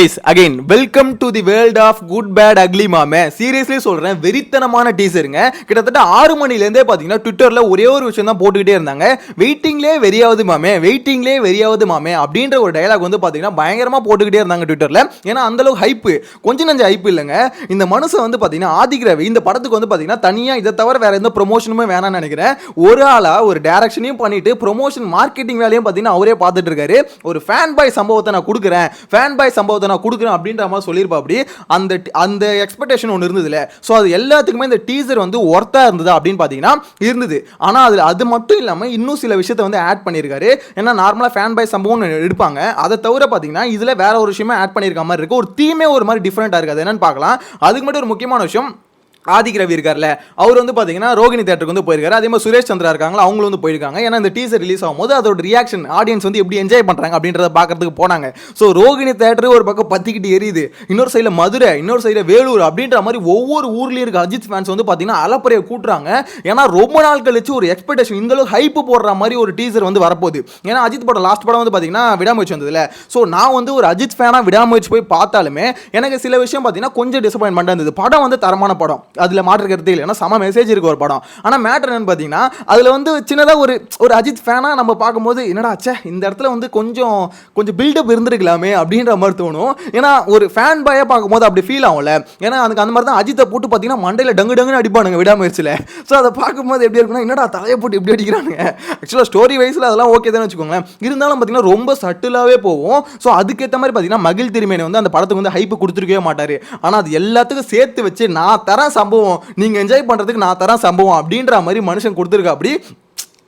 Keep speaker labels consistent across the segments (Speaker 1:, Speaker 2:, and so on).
Speaker 1: Again welcome to the world of good bad ugly மாமே. Seriously சொல்றேன், வெறித்தனமான டீசருங்க. கிட்டத்தட்ட 6 மணிலேருந்தே பார்த்தீங்கன்னா ட்விட்டர்ல ஒரே ஒரு விஷயம் தான் போட்டுக்கிட்டே இருந்தாங்க. வெயிட்டிங்லேயே வெறியாவது மாமே, வெயிட்டிங்லேயே வெறியாவது மாமே அப்படின்ற ஒரு டயலாக் வந்து பார்த்தீங்கன்னா பயங்கரமாக போட்டுக்கிட்டே இருந்தாங்க ட்விட்டர்ல. ஏன்னா அந்தளவுக்கு ஹைப்பு, கொஞ்சம் நஞ்சம் ஹைப்பு இல்லைங்க. இந்த மனுஷன் வந்து பார்த்தீங்கன்னா ஆதிக் ரவி இந்த படத்துக்கு வந்து பார்த்தீங்கன்னா தனியாக இதை தவிர வேற எந்த ப்ரொமோஷனுமே வேணாம்னு நினைக்கிறேன். ஒரு ஆளாக ஒரு டேரக்ஷனையும் பண்ணிட்டு ப்ரொமோஷன் மார்க்கெட்டிங் வேலையும் பார்த்தீங்கன்னா அவரே பார்த்துட்டு இருக்காரு. ஒரு ஃபேன் பாய் சம்பவத்தை நான் கொடுக்குறேன், ஃபேன் பாய் சம்பவத்தை நான் கொடுக்குறேன் அப்படின்ற மாதிரி சொல்லியிருப்பா. அப்படி அந்த எக்ஸ்பெக்டேஷன் ஒன்று இருந்ததுல. ஸோ அது எல்லாத்துக்குமே இந்த டீசர் வந்து ஒர்த்தா இருந்தது அப்படின்னு பார்த்தீங்கன்னா இருந்தது. ஆனால் அதில் அது மட்டும் இல்லாமல் இன்னும் சில விஷயத்தை வந்து ஆட் பண்ணியிருக்காரு. ஏன்னா நார்மலாக ஃபேன் பாய் சம்பவம் எடுப்பாங்க, அதை தவிர பார்த்தீங்கன்னா இதில் வேற ஒரு விஷயமே ஆட் பண்ணியிருக்க மாதிரி இருக்கு. ஒரு தீமே ஒரு மாதிரி டிஃப்ரெண்டாக இருக்குது. என்னன்னு பார்க்கலாம். அதுக்கு மட்டும் ஒரு முக்கியமான விஷயம், ஆதிக் ரவி இருக்கார்ல, அவர் வந்து பார்த்தீங்கன்னா ரோகிணி தேட்டருக்கு வந்து போயிருக்காரு. அதே மாதிரி சுரேஷ் சந்திரா இருக்காங்களா, அவங்களும் வந்து போயிருக்காங்க. ஏன்னா இந்த டீசர் ரிலீஸ் ஆகும்போது அதோட ரியாக்ஷன் ஆடியன்ஸ் வந்து எப்படி என்ஜாய் பண்ணுறாங்க அப்படின்றத பார்க்கறதுக்கு போனாங்க. ஸோ ரோகிணி தேட்டர் ஒரு பக்கம் பத்திக்கிட்டு எரியுது, இன்னொரு சைடில் மதுரை, இன்னொரு சைடில் வேலூர் அப்படின்ற மாதிரி ஒவ்வொரு ஊர்லேயும் இருக்க அஜித் ஃபேன்ஸ் வந்து பார்த்தீங்கன்னா அலப்பறையை கூட்டுறாங்க. ஏன்னா ரொம்ப நாள் கழிச்சு ஒரு எக்ஸ்பெக்டேஷன், இந்த அளவுக்கு ஹைப்பு போடுற மாதிரி ஒரு டீசர் வந்து வரப்போகுது. ஏன்னா அஜித் படம் லாஸ்ட் படம் வந்து பார்த்தீங்கன்னா விடாமுயற்சி வந்ததுல. ஸோ நான் வந்து ஒரு அஜித் ஃபேனாக விடாமுயற்சி போய் பார்த்தாலுமே எனக்கு சில விஷயம் பார்த்தீங்கன்னா கொஞ்சம் டிசப்பாயின்மெண்ட் இருந்தது. படம் வந்து தரமான படம், அதில் மாற்றுக்கிறது இல்லை. ஏன்னா சம மெசேஜ் இருக்கு ஒரு படம். ஆனால் மேட்டர் என்னன்னு பார்த்தீங்கன்னா அதில் வந்து சின்னதாக ஒரு அஜித் ஃபேனாக நம்ம பார்க்கும்போது என்னடா ஆச்சே இந்த இடத்துல வந்து கொஞ்சம் பில்டப் இருந்திருக்கலாமே அப்படின்ற மாதிரி தோணும். ஏன்னா ஒரு ஃபேன் பாயாக பார்க்கும்போது அப்படி ஃபீல் ஆகும்ல. ஏன்னா அதுக்கு அந்த மாதிரி தான் அஜித்தை போட்டு பார்த்தீங்கன்னா மண்டையில் டங்கு டங்குன்னு அடிப்பானுங்க விடாமுயற்சியில். ஸோ அதை பார்க்கும்போது எப்படி இருக்குன்னா என்னடா தலையை போட்டு எப்படி அடிக்கிறானுங்க. ஆக்சுவலாக ஸ்டோரி வைஸில் அதெல்லாம் ஓகே தான் வச்சுக்கோங்களேன். இருந்தாலும் பார்த்தீங்கன்னா ரொம்ப சட்டிலாகவே போகும். ஸோ அதுக்கேற்ற மாதிரி பார்த்தீங்கன்னா மகிழ் திருமேனி வந்து அந்த படத்துக்கு வந்து ஹைப்பு கொடுத்துருக்கவே மாட்டார். ஆனால் அது எல்லாத்துக்கும் சேர்த்து வச்சு நான் தரேன் சம்பவம், நீங்க என்ஜாய் பண்றதுக்கு நான் தரேன் சம்பவம் அப்படின்ற மாதிரி மனுஷன் கொடுத்துருக்கா. அப்படி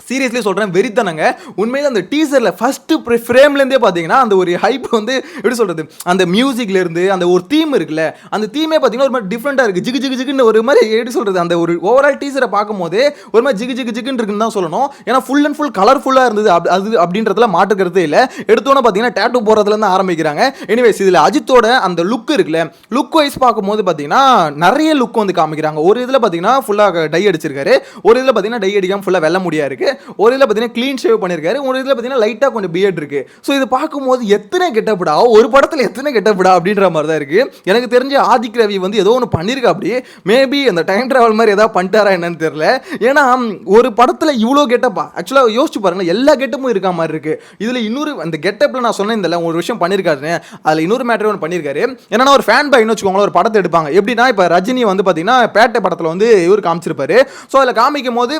Speaker 1: சீரியஸ்லி சொல்கிறேன், வெறித்தனங்க. உண்மையில அந்த டீசரில் ஃபஸ்ட்டு ஃப்ரேம்லேருந்தே பார்த்தீங்கன்னா அந்த ஒரு ஹைப் வந்து எப்படி சொல்கிறது, அந்த மியூசிக்லேருந்து அந்த ஒரு தீம் இருக்குல்ல, அந்த தீமே பார்த்தீங்கன்னா ஒரு மாதிரி டிஃப்ரெண்ட்டாக இருக்குது. ஜிகு ஜிகு ஜிகுன்னு ஒரு மாதிரி எப்படி சொல்கிறது, அந்த ஒரு ஓவரால் டீசரை பார்க்கும்போது ஒரு மாதிரி ஜிகு ஜிகு ஜிகுன்னு இருக்குன்னு தான் சொல்லணும். ஏன்னா ஃபுல் அண்ட் ஃபுல் கலர்ஃபுல்லாக இருந்தது. அது அப்படின்றதுல மாட்டுக்கிறதே இல்லை. எடுத்தோன்னே பார்த்தீங்கன்னா டேட்டூ போடுறதுலேருந்து ஆரம்பிக்கிறாங்க. எனிவேஸ் இதில் அஜித்தோட அந்த லுக் இருக்குல்ல, லுக் வைஸ் பார்க்கும்போது பார்த்தீங்கன்னா நிறைய லுக் வந்து காமிக்கிறாங்க. ஒரு இதில் பார்த்தீங்கன்னா ஃபுல்லாக டை அடிச்சிருக்காரு, ஒரு இதில் பார்த்தீங்கன்னா டை அடிக்காமல் ஃபுல்லாக வெள்ள முடியா இருக்குது, ஒரு இதில் பார்த்தீங்கன்னா க்ளீன் ஷேவ் பண்ணியிருக்காரு, ஒரு இதில் பார்த்தீங்கன்னா லைட்டாக கொஞ்சம் பியர்ட் இருக்கு. ஸோ இது பார்க்கும்போது எத்தனை கெட்டப்படா, ஒரு படத்தில் எத்தனை கெட்டப்படா அப்படின்ற மாதிரி தான் இருக்கு. எனக்கு தெரிஞ்ச ஆதிக் ரவி வந்து ஏதோ ஒன்று பண்ணியிருக்கா. அப்படி மேபி அந்த டைம் ட்ராவல் மாதிரி ஏதாவது பண்ணிட்டாரா என்னன்னு தெரியல. ஏன்னா ஒரு படத்தில் இவ்வளோ கெட்டப்பா, ஆக்சுவலாக யோசிச்சு பாருங்க, எல்லா கெட்டப்பும் இருக்க மாதிரி இருக்கு. இதில் இன்னொரு அந்த கெட்டப்பில் நான் சொன்னேன் இந்த ஒரு விஷயம் பண்ணியிருக்காரு, அதில் இன்னொரு மேட்டர் ஒன்று பண்ணியிருக்காரு. என்னன்னா ஒரு ஃபேன் பாய்னு வச்சுக்கோங்களேன், ஒரு படத்தை எடுப்பாங்க. எப்படின்னா இப்போ ரஜினி வந்து பார்த்தீங்கன்னா பேட்டை படத்தில் வந்து இவர் காமிச்சிருப்பாரு. ஸோ அதில் காமிக்கும் போது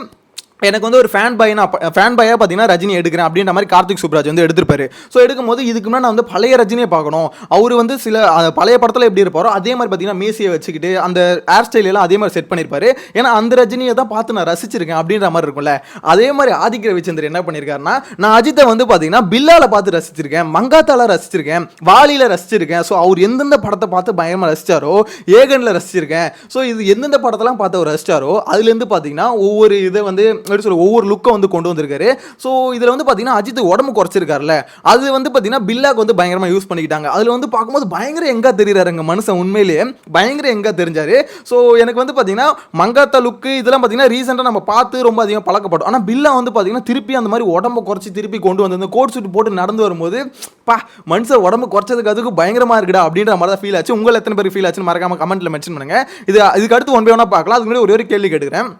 Speaker 1: எனக்கு வந்து ஒரு ஃபேன் பாயாக பார்த்தீங்கன்னா ரஜினி எடுக்கிறேன் அப்படின்ற மாதிரி கார்த்திக் சுப்ராஜ் வந்து எடுத்திருப்பாரு. ஸோ எடுக்கும்போது இதுக்கு முன்னாடி நான் வந்து பழைய ரஜினியை பார்க்கணும், அவர் வந்து சில பழைய படத்தில் எப்படி இருப்பாரோ அதே மாதிரி பார்த்தீங்கன்னா மீசியை வச்சுக்கிட்டு அந்த ஹேர் ஸ்டைல் எல்லாம் அதே மாதிரி செட் பண்ணியிருப்பாரு. ஏன்னா அந்த ரஜினியை தான் பார்த்து நான் ரசிச்சிருக்கேன் அப்படின்ற மாதிரி இருக்கும்ல. அதே மாதிரி ஆதிக் ரவிச்சந்திரன் என்ன பண்ணியிருக்காருன்னா, நான் அஜித்தை வந்து பார்த்தீங்கன்னா பில்லால பார்த்து ரசிச்சிருக்கேன், மங்காத்தால ரசிச்சிருக்கேன், வாலியில் ரசிச்சிருக்கேன். ஸோ அவர் எந்தெந்த படத்தை பார்த்து பயங்கரமாக ரசிச்சாரோ, ஏகனில் ரசிச்சிருக்கேன். ஸோ இது எந்தெந்த படத்தெல்லாம் பார்த்து அவர் ரசிச்சாரோ அதுலேருந்து பார்த்தீங்கன்னா ஒவ்வொரு இதை வந்து ஒவ்வொரு லுக்கை வந்து கொண்டு வந்திருக்காரு. ஸோ இதில் வந்து பார்த்தீங்கன்னா அஜித் உடம்பு குறைச்சிருக்காருல்ல, அது வந்து பார்த்தீங்கன்னா பில்லாக்கு வந்து பயங்கரமாக யூஸ் பண்ணிக்கிட்டாங்க. அதில் வந்து பார்க்கும்போது பயங்கர எங்கா தெரியுறாருங்க மனுஷன், உண்மையிலேயே பயங்கர எங்கா தெரிஞ்சாரு. ஸோ எனக்கு வந்து பார்த்தீங்கன்னா மங்காத்தா லுக்கு இதெல்லாம் பார்த்தீங்கன்னா ரீசெண்டாக நம்ம பார்த்து ரொம்ப அதிகமாக பழக்கப்பட்டோம். ஆனால் பில்லா வந்து பார்த்தீங்கன்னா திருப்பி அந்த மாதிரி உடம்பு குறைச்சி திருப்பி கொண்டு வந்து அந்த கோட் சூட் போட்டு நடந்து வரும்போது மனுஷன் உடம்பு குறைச்சதுக்கு அதுக்கு பயங்கரமாக இருக்குடா அப்படின்ற மாதிரி தான் ஃபீல் ஆச்சு. உங்களை எத்தனை பேர் ஃபீல் ஆச்சுன்னு மறக்காம கமெண்ட்டில் மென்ஷன் பண்ணுங்க. இதுக்கு அடுத்து ஒன் பை ஒன்னாக பார்க்கலாம். அதுக்கு முன்னாடி ஒரு கேள்வி கேட்டுக்கிறேன்.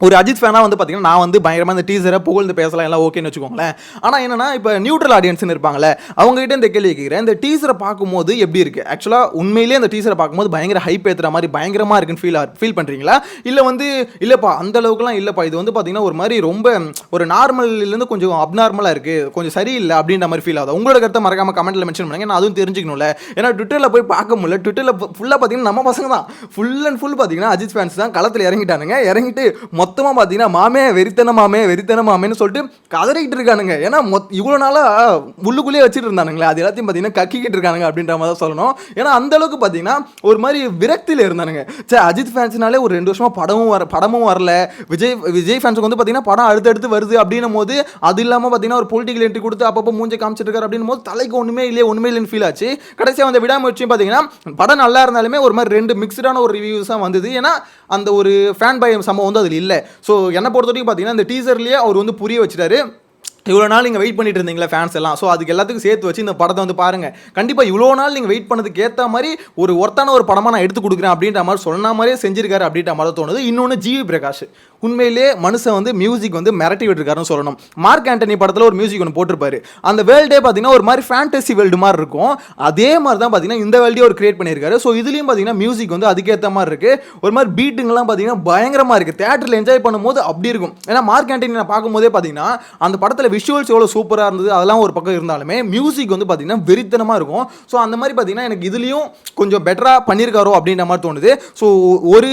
Speaker 1: ஒரு அஜித் ஃபேனாக வந்து பார்த்தீங்கன்னா நான் வந்து பயங்கரமாக இந்த டீசரை புகழ்ந்து பேசலாம், எல்லாம் ஓகேன்னு வச்சுக்கோங்களேன். ஆனால் என்னன்னா இப்போ நியூட்ரல் ஆடியன்ஸ்னு இருப்பாங்களே, அவங்ககிட்ட இந்த கேள்வி கேட்குறேன், இந்த டீசரை பார்க்கும்போது எப்படி இருக்குது? ஆக்சுவலாக உண்மையிலேயே அந்த டீசரை பார்க்கும்போது பயங்கர ஹைப் ஏற்றுற மாதிரி பயங்கரமாக இருக்குன்னு ஃபீல் பண்ணுறீங்களா? இல்லை வந்து இல்லைப்பா அந்த அளவுக்குலாம் இல்லைப்பா, இது வந்து பார்த்தீங்கன்னா ஒரு மாதிரி ரொம்ப ஒரு நார்மல்லேருந்து கொஞ்சம் அப்நார்மலாக இருக்குது, கொஞ்சம் சரியில்லை அப்படின்ற மாதிரி ஃபீல் ஆகுது. உங்களோட கருத்தை மறக்காம கமெண்ட்டில் மென்ஷன் பண்ணுங்க, நான் அதுவும் தெரிஞ்சுக்கணும்ல. ஏன்னா ட்விட்டரில் போய் பார்க்க முடியல, ட்விட்டரில் ஃபுல்லாக பார்த்தீங்கன்னா நம்ம பசங்க தான் ஃபுல் அண்ட் ஃபுல் பார்த்தீங்கன்னா அஜித் ஃபேன்ஸ் தான் களத்தில் இறங்கிட்டு மொத்தமாக பார்த்தீங்கன்னா மாமே வெறித்தனமாமேன்னு சொல்லிட்டு கதறிக்கிட்டு இருக்கானுங்க. ஏன்னா இவ்வளோ நாளாக உள்ளுக்குள்ளேயே வச்சுட்டு இருந்தானுங்களே, அது எல்லாத்தையும் பார்த்தீங்கன்னா கக்கிக்கிட்டு இருக்கானுங்க அப்படின்ற மாதிரி தான் சொல்லணும். ஏன்னா அந்த அளவுக்கு பார்த்தீங்கன்னா ஒரு மாதிரி விரக்தியில் இருந்தானுங்க. சரி அஜித் ஃபேன்ஸ்னாலே ஒரு 2 வருஷமாக படமும் வரல, விஜய் ஃபேன்ஸுக்கு வந்து பார்த்தீங்கன்னா படம் அடுத்தடுத்து வருது அப்படின்னும் போது, அது இல்லாமல் பார்த்தீங்கன்னா ஒரு பொலிட்டிக்கல் என்ட்ரி கொடுத்து அப்பப்போ மூஞ்சி காமிச்சிட்டு இருக்காரு அப்படின்னும் போது தலைக்கு ஒன்றுமே இல்லைன்னு ஃபீல் ஆச்சு. கடைசியாக அந்த விடாமுயற்சியும் பார்த்தீங்கன்னா படம் நல்லா இருந்தாலுமே ஒரு மாதிரி 2 மிக்ஸ்டான ஒரு ரிவ்யூஸாக வந்தது. ஏன்னா அந்த ஒரு ஃபேன் பாய் சம்பவம் வந்து அதில் இல்லை. ஸோ என்னை பொறுத்த வரைக்கும் பார்த்தீங்கன்னா இந்த டீசர்லேயே அவர் வந்து புரிய வச்சுட்டாரு. இவ்வளோ நாள் நீங்கள் வெயிட் பண்ணிட்டு இருந்தீங்களா ஃபேன்ஸ் எல்லாம், ஸோ அதுக்கு எல்லாத்துக்கும் சேர்த்து வச்சு இந்த படத்தை வந்து பாருங்கள். கண்டிப்பாக இவ்வளோ நாள் நீங்கள் வெயிட் பண்ணதுக்கு ஏற்ற மாதிரி ஒரு ஒர்த்தான ஒரு படமாக நான் எடுத்து கொடுக்குறேன் அப்படின்ற மாதிரி சொன்ன மாதிரியே செஞ்சிருக்காரு அப்படின்ற மாதிரி தோணுது. இன்னொன்று ஜிவி பிரகாஷ் உண்மையிலே மனுஷன் வந்து மியூசிக் வந்து மிரட்டி விட்டுருக்காருன்னு சொல்லணும். மார்க் ஆண்டனி படத்தில் ஒரு மியூசிக் ஒன்று போட்டிருப்பாரு. அந்த வேர்ல்டே பார்த்தீங்கன்னா ஒரு மாதிரி ஃபேண்டசி வேர்ல்டு மாதிரி இருக்கும். அதே மாதிரி தான் பார்த்தீங்கன்னா இந்த வேர்ல்டே ஒரு கிரியேட் பண்ணியிருக்காரு. ஸோ இதுலேயும் பார்த்தீங்கன்னா மியூசிக் வந்து அதுக்கேற்ற மாதிரி இருக்குது. ஒரு மாதிரி பீட்டுங்கெல்லாம் பார்த்தீங்கன்னா பயங்கரமாக இருக்குது. தேட்டரில் என்ஜாய் பண்ணும்போது அப்படி இருக்கும். ஏன்னா மார்க் ஆண்டனி நான் பார்க்கும்போதே பார்த்தீங்கன்னா அந்த படத்தில் விஷுவல்ஸ் எவ்வளோ சூப்பராக இருந்தது அதெல்லாம் ஒரு பக்கம் இருந்தாலுமே மியூசிக் வந்து பார்த்தீங்கன்னா வெறித்தனமாக இருக்கும். ஸோ அந்த மாதிரி பார்த்தீங்கன்னா எனக்கு இதுலேயும் கொஞ்சம் பெட்டராக பண்ணியிருக்காரோ அப்படின்ற மாதிரி தோணுது. ஸோ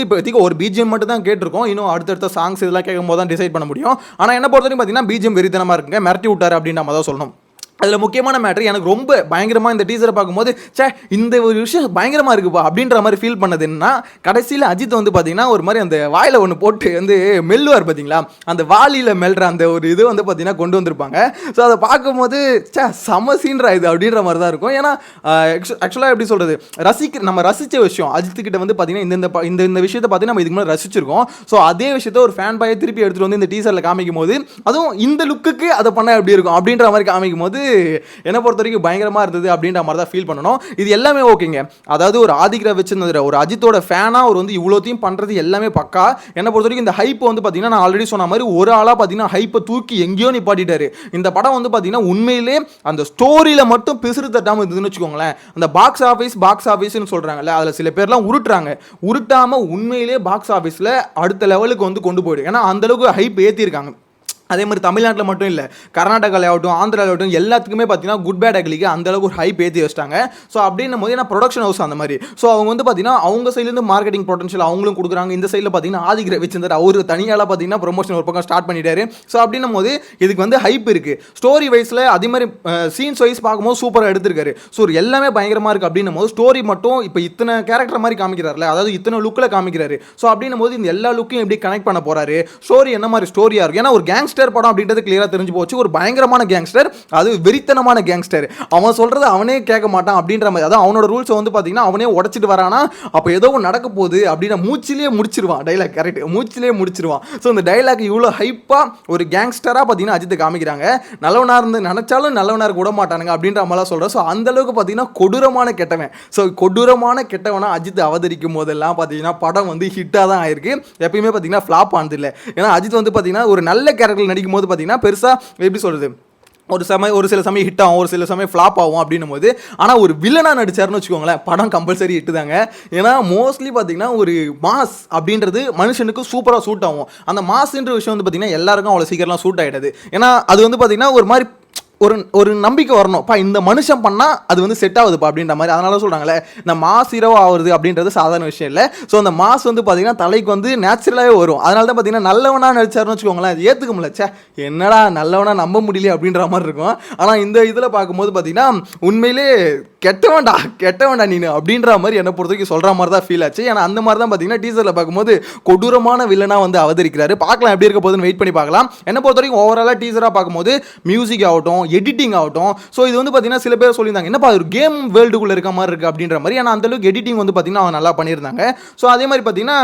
Speaker 1: இப்போதைக்கு ஒரு பிஜிஎம் மட்டும் தான் கேட்டிருக்கோம். இன்னும் அடுத்தடுத்த சாங்ஸ் இதெல்லாம் கேட்கும்போது தான் டிசைட் பண்ண முடியும். ஆனால் என்ன பொறுத்தவரைக்கும் பார்த்தீங்கன்னா பிஜிஎம் வெறித்தனமாக இருக்குங்க, மிரட்டி விட்டாரு அப்படின்ற மாதிரி தான் சொல்லணும். அதில் முக்கியமான மேட்ரு எனக்கு ரொம்ப பயங்கரமாக இந்த டீசரை பார்க்கும்போது இந்த ஒரு விஷயம் பயங்கரமாக இருக்குப்பா அப்படின்ற மாதிரி ஃபீல் பண்ணது என்னன்னா, கடைசியில் அஜித் வந்து பார்த்தீங்கன்னா ஒரு மாதிரி அந்த வாயில் ஒன்று போட்டு வந்து மெல்லுவார் பார்த்தீங்களா, அந்த வாலியில் மெல்ற அந்த ஒரு இது வந்து பார்த்தீங்கன்னா கொண்டு வந்திருப்பாங்க. ஸோ அதை பார்க்கும்போது செம சீன்ரா இது அப்படின்ற மாதிரி தான் இருக்கும். ஏன்னா ஆக்சுவலாக எப்படி சொல்கிறது, நம்ம ரசித்த விஷயம் அஜித்துக்கிட்ட வந்து பார்த்தீங்கன்னா இந்த விஷயத்தை பார்த்தீங்கன்னா நம்ம இதுக்கு முன்னாடி ரசிச்சிருக்கோம். ஸோ அதே விஷயத்த ஒரு ஃபேன் பாயை திருப்பி எடுத்துகிட்டு வந்து இந்த டீசரில் காமிக்கும் போது, அதுவும் இந்த லுக்குக்கு அதை பண்ணால் எப்படி இருக்கும் அப்படின்ற மாதிரி காமிக்கும் போது என்னை பொறுத்த வரைக்கும் பயங்கரமாக இருந்தது அப்படின்ற மாதிரி தான் ஃபீல் பண்ணணும். இது எல்லாமே ஓகேங்க. அதாவது ஒரு ஆதிக்கிற வச்சிருந்த ஒரு அஜித்தோட ஃபேனாக அவர் வந்து இவ்வளோத்தையும் பண்ணுறது எல்லாமே பக்கா. என்னை பொறுத்த வரைக்கும் இந்த ஹைப் வந்து பார்த்தீங்கன்னா நான் ஆல்ரெடி சொன்ன மாதிரி ஒரு ஆளாக பார்த்தீங்கன்னா ஹைப்பை தூக்கி எங்கேயோ நிப்பாட்டிட்டாரு. இந்த படம் வந்து பார்த்தீங்கன்னா உண்மையிலே அந்த ஸ்டோரியில் மட்டும் பிசுறு தட்டாமல் இருந்ததுன்னு வச்சுக்கோங்களேன். அந்த பாக்ஸ் ஆஃபீஸ்னு சொல்கிறாங்கல்ல, அதில் சில பேர்லாம் உருட்டாமல் உண்மையிலே பாக்ஸ் ஆஃபீஸில் அடுத்த லெவலுக்கு வந்து கொண்டு போயிடும். ஏன்னா அந்தளவுக்கு ஹைப் ஏற்றிருக்காங்க. அதே மாதிரி தமிழ்நாட்டில் மட்டும் இல்லை, கர்நாடகாவில் ஆகட்டும் ஆந்திராவில் ஆகட்டும் எல்லாத்துக்குமே பார்த்தீங்கன்னா குட் பேட் அக்லிக்கு அந்தளவுக்கு ஒரு ஹைப் ஏற்றி வச்சிட்டாங்க. ஸோ அப்படின்னும் போது ஏன்னா ப்ரொடக்ஷன் ஹவுஸ் அந்த மாதிரி, ஸோ அவங்க வந்து பார்த்தீங்கன்னா அவங்க சைட்லேருந்து மார்க்கெட்டிங் பொட்டன்ஷியல் அவங்களும் கொடுக்குறாங்க. இந்த சைடில் பார்த்தீங்கன்னா ஆதிக்கிற வச்சிருந்தார், அவர் தனியால் பார்த்தீங்கன்னா ப்ரொமோஷன் ஒரு பக்கம் ஸ்டார்ட் பண்ணிட்டாரு. ஸோ அப்படின்னும் போது இதுக்கு வந்து ஹைப் இருக்குது. ஸ்டோரி வைஸில் அதே மாதிரி சீன்ஸ் வைஸ் பார்க்கும்போது சூப்பராக எடுத்திருக்காரு. ஸோ எல்லாமே பயங்கரமாக இருக்குது. அப்படின்னும் போது ஸ்டோரி மட்டும் இப்போ இத்தனை கேரக்டர் மாதிரி காமிக்கிறாருல, அதாவது இத்தனை லுக்கில் காமிக்கிறாரு. ஸோ அப்படின்னும் போது இந்த எல்லா லுக்கையும் எப்படி கனெக்ட் பண்ண போகிறாரு, ஸ்டோரி என்ன மாதிரி ஸ்டோரியாக இருக்கும். ஏன்னா ஒரு கேங்ஸ்டர் படம் அப்படின்றது கிளியரா தெரிஞ்சு போச்சு. ஒரு பயங்கரமான கேங்ஸ்டர், அது வெறித்தனமான கேங்ஸ்டர். அவன் சொல்றது அவனே கேட்க மாட்டான் அப்படின்ற மாதிரி, அதான் அவனோட ரூல்ஸ் வந்து பாத்தீங்கன்னா அவனே உடைச்சிட்டு வரானா, அப்ப ஏதோ நடக்க போகுது அப்படின்னா மூச்சிலேயே முடிச்சிருவான். டைலாக் கரெக்ட், மூச்சிலேயே முடிச்சிருவான். ஸோ இந்த டைலாக் இவ்வளோ ஹைப்பா ஒரு கேங்ஸ்டரா பாத்தீங்கன்னா அஜித்தை காமிக்கிறாங்க. நல்லவனா இருந்து நினைச்சாலும் நல்லவனா இருக்க விட மாட்டானுங்க அப்படின்ற மாதிரிலாம் சொல்றேன். ஸோ அந்த அளவுக்கு பாத்தீங்கன்னா கொடூரமான கெட்டவன். ஸோ கொடூரமான கெட்டவனா அஜித் அவதரிக்கும் போதெல்லாம் பாத்தீங்கன்னா படம் வந்து ஹிட்டா தான் ஆயிருக்கு. எப்பயுமே பாத்தீங்கன்னா ஃபிளாப் ஆனது இல்லை. ஏன்னா அஜித் வந்து பாத்தீங்கன்னா ஒரு நல்ல கேரக்டர் நடிக்கும் போது பாத்தீங்கன்னா பெருசா எப்படி சொல்றது, ஒரு சில சமயம் ஹிட் ஆகும், ஒரு சில சமயம் ஃப்ளாப் ஆகும் அப்படின்னும் போது, ஆனால் ஒரு வில்லனாக நடிச்சாருன்னு வச்சுக்கோங்களேன் படம் கம்பல்சரி ஹிட்டு தாங்க. ஏன்னா மோஸ்ட்லி பார்த்தீங்கன்னா ஒரு மாஸ் அப்படின்றது மனுஷனுக்கு சூப்பராக சூட் ஆகும். அந்த மாஸ்ன்ற விஷயம் வந்து பார்த்தீங்கன்னா எல்லாருக்கும் அவ்வளோ சீக்கிரம்லாம் சூட் ஆகிடாது. ஏன்னா அது வந்து பார்த்தீங்கன்னா ஒரு மாதிரி ஒரு நம்பிக்கை வரணும்ப்பா, இந்த மனுஷன் பண்ணால் அது வந்து செட் ஆகுதுப்பா அப்படின்ற மாதிரி. அதனால சொல்கிறாங்களே இந்த மாஸ் ஹீரோ ஆகுது அப்படின்றது சாதாரண விஷயம் இல்லை. ஸோ அந்த மாஸ் வந்து பார்த்தீங்கன்னா தலைக்கு வந்து நேச்சுரலாகவே வரும். அதனால தான் பார்த்தீங்கன்னா நல்லவனாக நடிச்சாருன்னு வச்சுக்கோங்களேன், அது ஏற்றுக்க முடியல. என்னடா நல்லவனா நம்ப முடியல அப்படின்ற மாதிரி இருக்கும். ஆனால் இந்த இதில் பார்க்கும்போது பார்த்தீங்கன்னா உண்மையிலே கெட்டவன்டா நீனு அப்படின்ற மாதிரி என்னை பொறுத்த வரைக்கும் சொல்கிற மாதிரி தான் ஃபீல் ஆச்சு. ஏன்னா அந்த மாதிரி தான் பார்த்தீங்கன்னா டீசரில் பார்க்கும்போது கொடூரமான வில்லனாக வந்து அவதரிக்கிறாரு. பார்க்கலாம் எப்படி இருக்க போதுன்னு வெயிட் பண்ணி பார்க்கலாம். என்னை பொறுத்த வரைக்கும் ஓவராலாக டீசராக பார்க்கும்போது மியூசிக் ஆகட்டும் எடிட்டிங் ஆகட்டும், ஸோ இது வந்து பார்த்தீங்கன்னா சில பேர் சொல்லியிருந்தாங்க என்னப்பா ஒரு கேம் வேர்ல்டுக்குள்ளே இருக்க மாதிரி இருக்குது அப்படின்ற மாதிரி. ஆனால் அந்தளவுக்கு எடிட்டிங் வந்து பார்த்தீங்கன்னா அவங்க நல்லா பண்ணியிருந்தாங்க. ஸோ அதே மாதிரி பார்த்தீங்கன்னா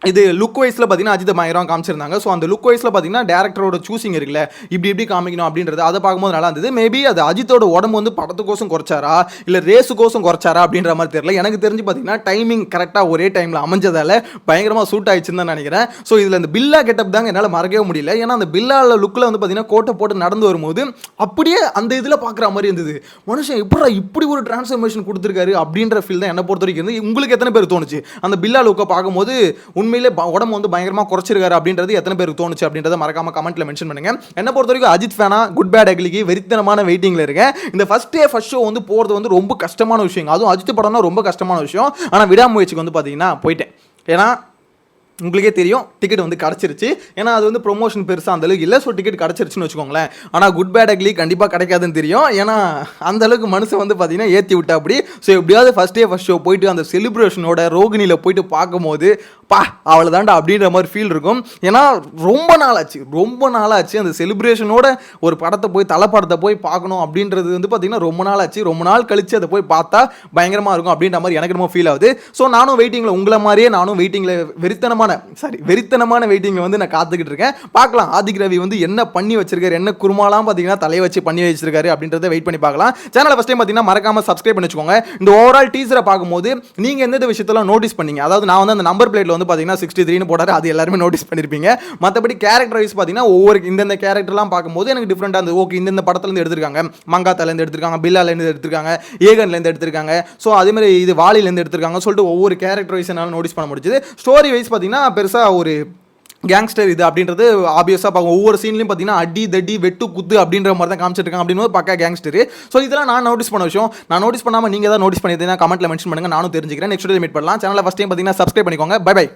Speaker 1: இது லுக் வைஸில் பார்த்தீங்கன்னா அஜித் பயங்கரம் காமிச்சிருந்தாங்க. ஸோ அந்த லுக் வைஸில் பார்த்தீங்கன்னா டேரக்டரோட சூசிங் இருக்குல்ல, இப்படி காமிக்கணும் அப்படின்றது அதை பார்க்கும்போது நல்லா இருந்தது. மேபி அது அஜித்தோட உடம்பு வந்து படத்துக்கோசம் குறைச்சாரா இல்லை ரேஸுக்கோசம் குறைச்சாரா அப்படின்ற மாதிரி தெரியல. எனக்கு தெரிஞ்சு பார்த்தீங்கன்னா டைமிங் கரெக்டாக ஒரே டைமில் அமைஞ்சதால பயங்கரமாக சூட் ஆயிடுச்சுன்னு தான் நினைக்கிறேன். ஸோ இதில் இந்த பில்லா கெட்டப் தாங்க என்னால் மறக்கவே முடியல. ஏன்னா அந்த பில்லாவில் லுக்கில் வந்து பார்த்தீங்கன்னா கோட்டை போட்டு நடந்து வரும்போது அப்படியே அந்த இதில் பார்க்குற மாதிரி இருந்தது. மனுஷன் இப்படி ஒரு டிரான்ஸ்ஃபர்மேஷன் கொடுத்துருக்காரு அப்படின்ற ஃபீல் தான் என்னை பொறுத்த வரைக்கும் இருந்து. உங்களுக்கு எத்தனை பேர் தோணுச்சு அந்த பில்லா லுக்கை பார்க்கும்போது உண்மையிலே உடம்பு வந்து பயங்கரமாக குறைச்சிருக்காரு அப்படின்றது எத்தனை பேருக்கு தோணுச்சு அப்படின்றத மறக்காம கமெண்ட்ல மென்ஷன் பண்ணுங்க. என்ன பொறுத்த வரைக்கும் அஜித் ஃபேனா குட் பேட் அக்லிக்கு வெறித்தனமான வெயிட்டிங்ல இருக்கேன். இந்த ஃபர்ஸ்ட் ஷோ வந்து போகிறது வந்து ரொம்ப கஷ்டமான விஷயம். அதுவும் அஜித் படம்னா ரொம்ப கஷ்டமான விஷயம். ஆனால் விடாமுயற்சிக்கு வந்து பார்த்தீங்கன்னா போயிட்டேன். ஏன்னா உங்களுக்கே தெரியும் டிக்கெட் வந்து கிடச்சிருச்சு. ஏன்னா அது வந்து ப்ரொமோஷன் பெருசாக அந்தளவுக்கு இல்லை. ஸோ டிக்கெட் கிடச்சிருச்சுன்னு வச்சுக்கோங்களேன். ஆனால் குட் பேட் அக்லி கண்டிப்பாக கிடைக்காதுன்னு தெரியும். ஏன்னா அந்தளவுக்கு மனுஷன் வந்து பார்த்தீங்கன்னா ஏற்றி விட்டா அப்படி. ஸோ எப்படியாவது ஃபஸ்ட் ஷோ போயிட்டு அந்த செலிப்ரேஷனோட ரோகிணியில் போயிட்டு பார்க்கும்போது பா அவ்வளோதான்டா அப்படின்ற மாதிரி ஃபீல் இருக்கும். ஏன்னா ரொம்ப நாளாச்சு அந்த செலிப்ரேஷனோட ஒரு படத்தை போய் படத்தை போய் பார்க்கணும் அப்படின்றது வந்து பார்த்தீங்கன்னா ரொம்ப நாள் ஆச்சு. ரொம்ப நாள் கழிச்சு அதை போய் பார்த்தா பயங்கரமாக இருக்கும் அப்படின்ற மாதிரி எனக்கு ரொம்ப ஃபீல் ஆகுது. ஸோ நானும் வெயிட்டிங்கில் உங்களை மாதிரியே வெயிட்டிங்கில் வெறித்தனமான வெயிட்டிங்கில் வந்து நான் காத்துக்கிட்டு இருக்கேன். பார்க்கலாம் ஆதிக் ரவி வந்து என்ன பண்ணி வச்சிருக்காரு, என்ன குருமாலாம் பார்த்தீங்கன்னா தலையை வச்சு பண்ணி வச்சிருக்காரு அப்படின்றத வெயிட் பண்ணி பார்க்கலாம். சேனலை ஃபஸ்ட் டைம் பார்த்தீங்கன்னா மறக்காம சப்ஸ்கிரைப் பண்ணி வச்சுக்கோங்க. இந்த ஓவரால் டீசரை பார்க்கும்போது நீங்கள் எந்த விஷயத்தெல்லாம் நோட்டீஸ் பண்ணீங்க, அதாவது நான் வந்து அந்த நம்பர் பிளேட்ல வந்து பார்த்தீங்கன்னா 63 போட்டாரு, அது எல்லாருமே நோட்டீஸ் பண்ணியிருப்பீங்க. மற்றபடி கேரக்டர் வைஸ் பார்த்தீங்கன்னா ஒவ்வொரு இந்த கேரக்டர்லாம் பார்க்கும்போது எனக்கு டிஃப்ரெண்டாக இருந்தது. ஓகே இந்த படத்துலேருந்து எடுத்திருக்காங்க, மங்காத்தாலேருந்து எடுத்திருக்காங்க, பில்லாலேருந்து எடுத்திருக்காங்க, ஏகன்லேருந்து எடுத்திருக்காங்க, ஸோ அதே மாதிரி இது வாலிலேருந்து எடுத்திருக்காங்க சொல்லிட்டு ஒவ்வொரு கேரக்டர் வைஸ் என்னால் நோட்டீஸ் பண்ண முடிஞ்சது. ஸ்டோரி வைஸ் பார்த்தீங்கன்னா பெருசாக ஒரு கேங்ஸ்டர் இது அப்படின்றது ஆப்வியஸாக பார்க்கும். ஒவ்வொரு சீன்லையும் பார்த்தீங்கன்னா அடி தடி வெட்டு குத்து அப்படின்ற மாதிரி தான் காமிச்சிருக்காங்க அப்படின்னு பக்கா கேங்ஸ்டர். ஸோ இதெல்லாம் நான் நோட்டீஸ் பண்ண விஷயம். நான் நோட்டீஸ் பண்ணாமல் நீங்கள் தான் நோட்டீஸ் பண்ணியிருந்தீங்கன்னா கமெண்ட்டில் மென்ஷன் பண்ணுங்கள், நானும் தெரிஞ்சுக்கிறேன். நெக்ஸ்ட் வீடியோ மீட் பண்ணலாம். சேனலில் ஃபஸ்ட் டைம் பார்த்தீங்கன்னா சப்ஸ்கிரைப் பண்ணிக்கோங்க. Bye by.